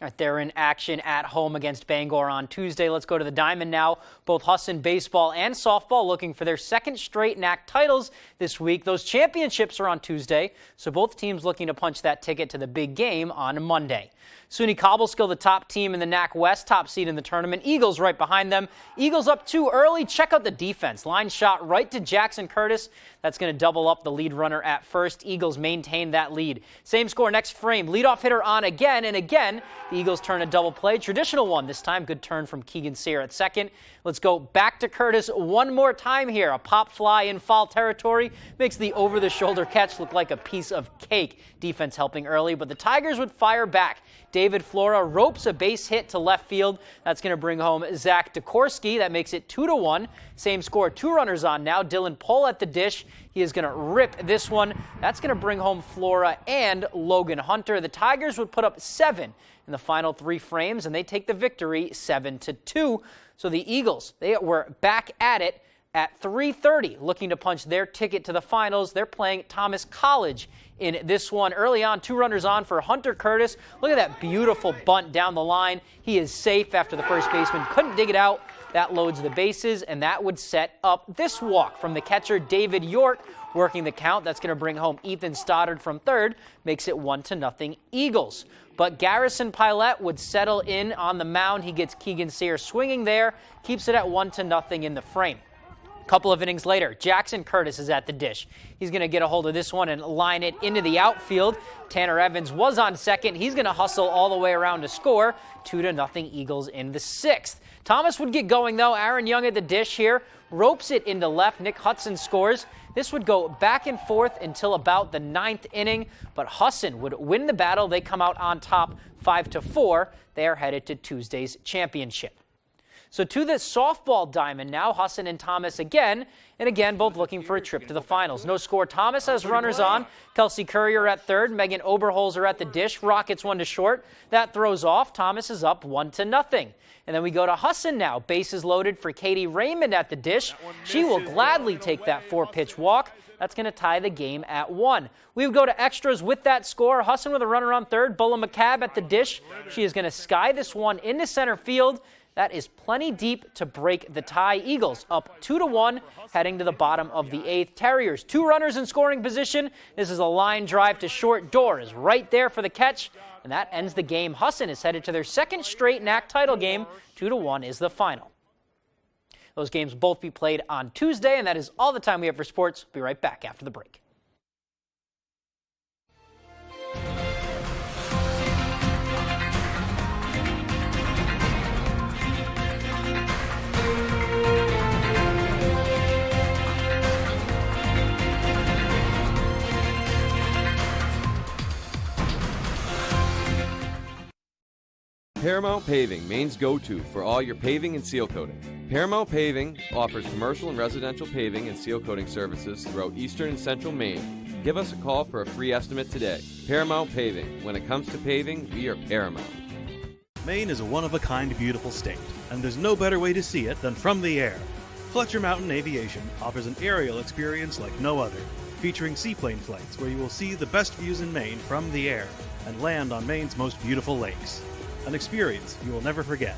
All right, they're in action at home against Bangor on Tuesday. Let's go to the Diamond now. Both Husson baseball and softball looking for their second straight NAC titles this week. Those championships are on Tuesday, so both teams looking to punch that ticket to the big game on Monday. SUNY Cobleskill, the top team in the NAC West, top seed in the tournament. Eagles right behind them. Eagles up 2 early. Check out the defense. Line shot right to Jackson Curtis. That's going to double up the lead runner at first. Eagles maintain that lead. Same score next frame. Leadoff hitter on again and again. The Eagles turn a double play. Traditional one this time. Good turn from Keegan Sear at second. Let's go back to Curtis one more time here. A pop fly in foul territory makes the over-the-shoulder catch look like a piece of cake. Defense helping early, but the Tigers would fire back. David Flora ropes a base hit to left field. That's going to bring home Zach DeKorsky. That makes it 2-1. Same score, 2 runners on now. Dylan Pohl at the dish. He is going to rip this one. That's going to bring home Flora and Logan Hunter. The Tigers would put up 7 in the final 3 frames, and they take the victory 7-2. So the Eagles, they were back at it at 3:30, looking to punch their ticket to the finals. They're playing Thomas College in this one. Early on, 2 runners on for Hunter Curtis. Look at that beautiful bunt down the line. He is safe after the first baseman couldn't dig it out. That loads the bases, and that would set up this walk from the catcher, David York, working the count. That's going to bring home Ethan Stoddard from third, makes it 1-0 Eagles. But Garrison Pilette would settle in on the mound. He gets Keegan Sear swinging there, keeps it at 1-0 in the frame. Couple of innings later, Jackson Curtis is at the dish. He's going to get a hold of this one and line it into the outfield. Tanner Evans was on second. He's going to hustle all the way around to score. 2-0 Eagles in the 6th. Thomas would get going, though. Aaron Young at the dish here. Ropes it into left. Nick Hudson scores. This would go back and forth until about the 9th inning, but Husson would win the battle. They come out on top 5-4. They are headed to Tuesday's championship. So to the softball diamond now, Husson and Thomas again, and again, both looking for a trip to the finals. No score. Thomas has runners on. Kelsey Courier at third. Megan Oberholzer at the dish. Rockets 1 to short. That throws off. Thomas is up 1-0. And then we go to Husson now. Bases loaded for Katie Raymond at the dish. She will gladly take that 4-pitch walk. That's going to tie the game at 1. We would go to extras with that score. Husson with a runner on third. Bulla McCabe at the dish. She is going to sky this one into center field. That is plenty deep to break the tie. Eagles up 2-1, heading to the bottom of the 8th. Terriers, 2 runners in scoring position. This is a line drive to short. Door is right there for the catch, and that ends the game. Husson is headed to their 2nd straight NAC title game. 2-1 is the final. Those games will both be played on Tuesday, and that is all the time we have for sports. We'll be right back after the break. Paramount Paving, Maine's go-to for all your paving and seal coating. Paramount Paving offers commercial and residential paving and seal coating services throughout eastern and central Maine. Give us a call for a free estimate today. Paramount Paving. When it comes to paving, we are Paramount. Maine is a one-of-a-kind beautiful state, and there's no better way to see it than from the air. Fletcher Mountain Aviation offers an aerial experience like no other, featuring seaplane flights where you will see the best views in Maine from the air and land on Maine's most beautiful lakes. An experience you will never forget,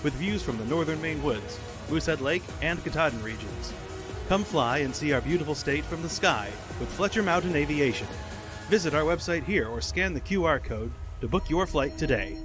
with views from the northern Maine woods, Moosehead Lake, and Katahdin regions. Come fly and see our beautiful state from the sky with Fletcher Mountain Aviation. Visit our website here or scan the QR code to book your flight today.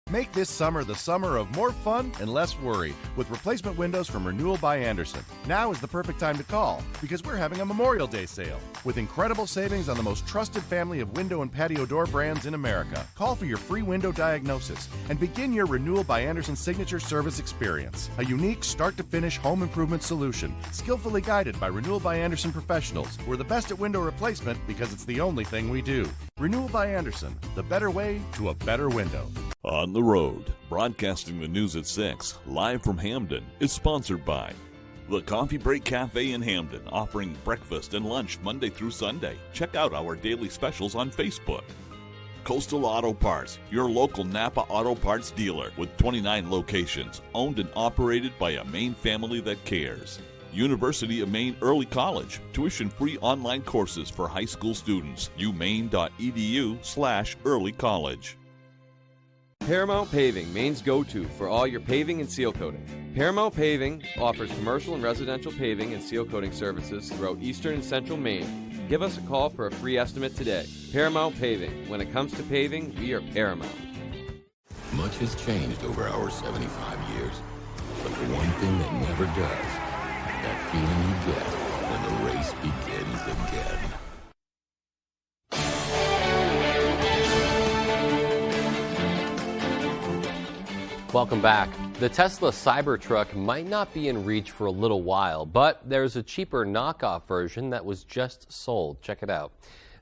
Make this summer the summer of more fun and less worry with replacement windows from Renewal by Andersen. Now is the perfect time to call because we're having a Memorial Day sale with incredible savings on the most trusted family of window and patio door brands in America. Call for your free window diagnosis and begin your Renewal by Andersen signature service experience. A unique start-to-finish home improvement solution skillfully guided by Renewal by Andersen professionals who are the best at window replacement because it's the only thing we do. Renewal by Andersen, the better way to a better window. On the Road, broadcasting the news at 6, live from Hamden, is sponsored by the Coffee Break Cafe in Hamden, offering breakfast and lunch Monday through Sunday. Check out our daily specials on Facebook. Coastal Auto Parts, your local Napa Auto Parts dealer with 29 locations, owned and operated by a Maine family that cares. University of Maine Early College, tuition-free online courses for high school students. umaine.edu/early college. Paramount Paving, Maine's go-to for all your paving and seal coating. Paramount Paving offers commercial and residential paving and seal coating services throughout eastern and central Maine. Give us a call for a free estimate today. Paramount Paving. When it comes to paving, we are Paramount. Much has changed over our 75 years, but the one thing that never does, that feeling you get when the race begins again. Welcome back. The Tesla Cybertruck might not be in reach for a little while, but there's a cheaper knockoff version that was just sold. Check it out.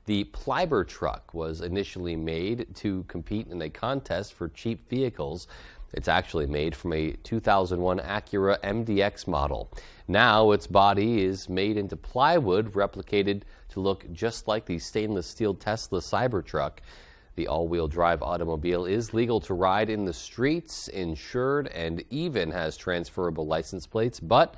The Plyber was initially made to compete in a contest for cheap vehicles. It's actually made from a 2001 Acura MDX model. Now its body is made into plywood, replicated to look just like the stainless steel Tesla Cybertruck. The all-wheel drive automobile is legal to ride in the streets, insured, and even has transferable license plates. But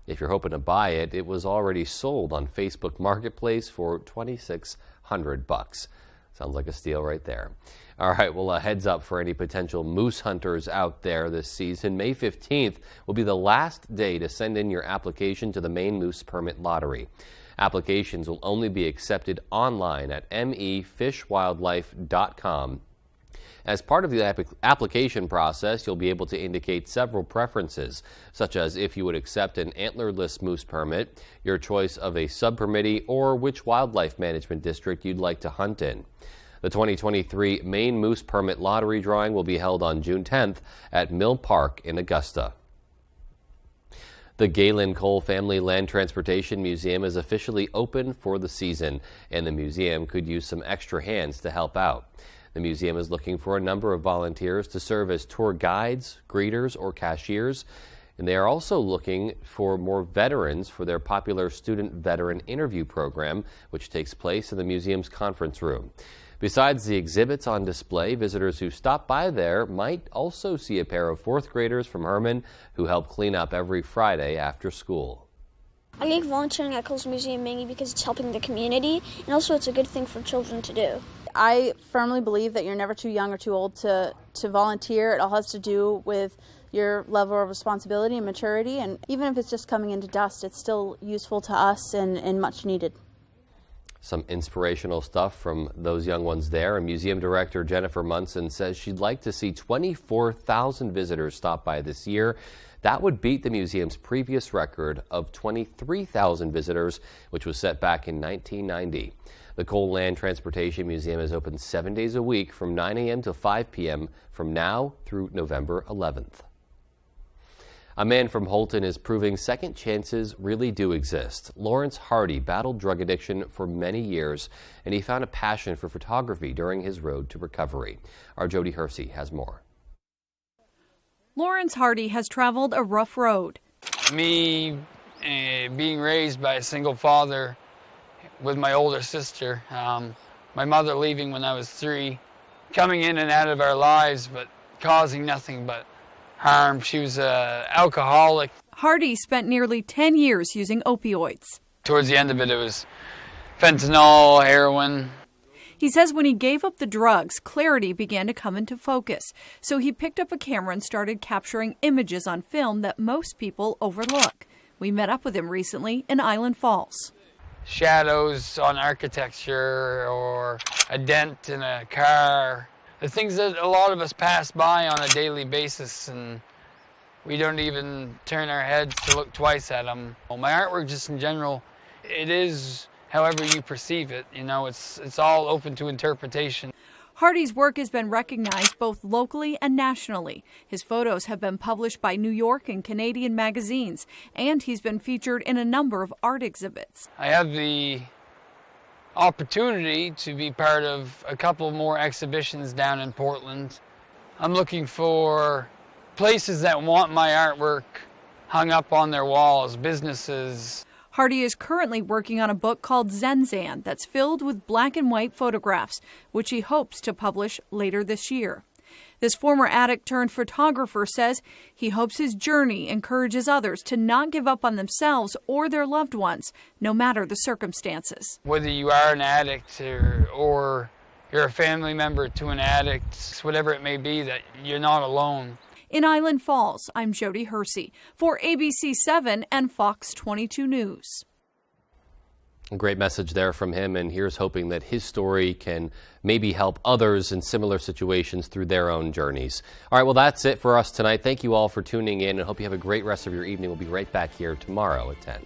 if you're hoping to buy it, it was already sold on Facebook Marketplace for $2,600. Sounds like a steal right there. All right, well, a heads up for any potential moose hunters out there this season. May 15th will be the last day to send in your application to the Maine Moose Permit Lottery. Applications will only be accepted online at mefishwildlife.com. As part of the application process, you'll be able to indicate several preferences, such as if you would accept an antlerless moose permit, your choice of a sub-permittee, or which wildlife management district you'd like to hunt in. The 2023 Maine Moose Permit Lottery drawing will be held on June 10th at Mill Park in Augusta. The Galen Cole Family Land Transportation Museum is officially open for the season, and the museum could use some extra hands to help out. The museum is looking for a number of volunteers to serve as tour guides, greeters, or cashiers, and they are also looking for more veterans for their popular student veteran interview program, which takes place in the museum's conference room. Besides the exhibits on display, visitors who stop by there might also see a pair of fourth graders from Herman who help clean up every Friday after school. I like volunteering at Cole's Museum mainly because it's helping the community, and also it's a good thing for children to do. I firmly believe that you're never too young or too old to volunteer. It all has to do with your level of responsibility and maturity, and even if it's just coming into dust, it's still useful to us and much needed. Some inspirational stuff from those young ones there. And museum director Jennifer Munson says she'd like to see 24,000 visitors stop by this year. That would beat the museum's previous record of 23,000 visitors, which was set back in 1990. The Coal Land Transportation Museum is open 7 days a week from 9 a.m. to 5 p.m. from now through November 11th. A man from Holton is proving second chances really do exist. Lawrence Hardy battled drug addiction for many years, and he found a passion for photography during his road to recovery. Our Jody Hersey has more. Lawrence Hardy has traveled a rough road. Me being raised by a single father with my older sister, my mother leaving when I was 3, coming in and out of our lives, but causing nothing but harm. She was an alcoholic. Hardy spent nearly 10 years using opioids. Towards the end of it, it was fentanyl, heroin. He says when he gave up the drugs, clarity began to come into focus. So he picked up a camera and started capturing images on film that most people overlook. We met up with him recently in Island Falls. Shadows on architecture or a dent in a car. The things that a lot of us pass by on a daily basis and we don't even turn our heads to look twice at them. Well, my artwork just in general, it is however you perceive it. You know, it's all open to interpretation. Hardy's work has been recognized both locally and nationally. His photos have been published by New York and Canadian magazines, and he's been featured in a number of art exhibits. I have the opportunity to be part of a couple more exhibitions down in Portland. I'm looking for places that want my artwork hung up on their walls, businesses. Hardy is currently working on a book called Zenzan that's filled with black and white photographs, which he hopes to publish later this year. This former addict turned photographer says he hopes his journey encourages others to not give up on themselves or their loved ones, no matter the circumstances. Whether you are an addict or you're a family member to an addict, whatever it may be, that you're not alone. In Island Falls, I'm Jody Hersey for ABC 7 and Fox 22 News. A great message there from him, and here's hoping that his story can maybe help others in similar situations through their own journeys. All right, well, that's it for us tonight. Thank you all for tuning in, and hope you have a great rest of your evening. We'll be right back here tomorrow at 10.